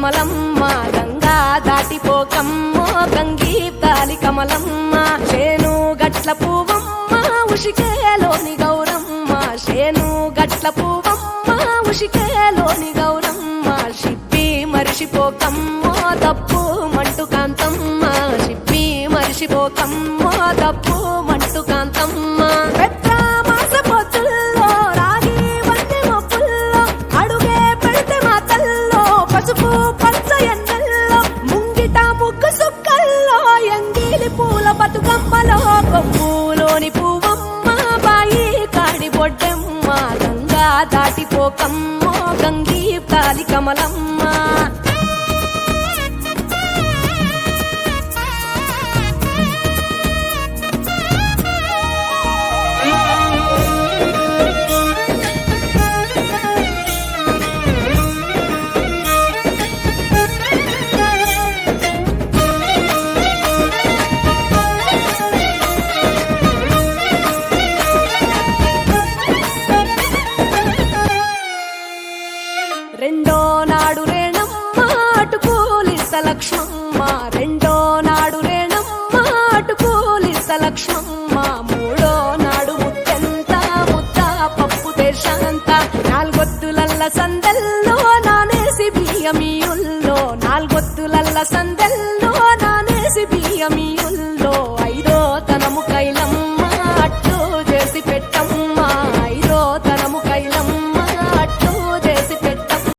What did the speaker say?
కమలమ్మ గంగా దాటిపోకమ్మో గంగీతాలి కమలమ్మ చేను గట్ల పువ్వమ్మ ఉషికేలోని గౌరమ్మ చేను గట్ల పువ్వమ్మ ఉషికేలోని గౌరమ్మ షిప్పి మరిషిపోకమ్మో తప్పు మంటు కాంతమ్మ షిప్పి మరిషిపోకమ్మో తప్పు మంటు కాంతమ్మ పసుపు పచ్చ ఎన్నెల్లో ముంగిట ముగ్గు సుక్కల్లో ఎంగిలి పూల బతుకమ్మలో కొమ్ములోని పువ్వమ్మ బాయి కాడి బొడ్డెమ్మ గంగా దాటిపోకమ్మో గంగీ తాలి కమలమ్మ రెండో నాడు రేణమ్మ అటుకూలిస లక్ష్మమ్మ రెండో నాడు రేణమ్మ అటుకూలిస లక్ష్మమ్మ మూడో నాడు ముత్తెంత ముద్ద పప్పు దేశంత నాలుగొత్తులల్ల సందెల్లో నానేసి బియ్యమియుల్లో నాలుగొత్తులల్ల సందెల్లో నానేసి బియ్యమియుల్లో ఐదో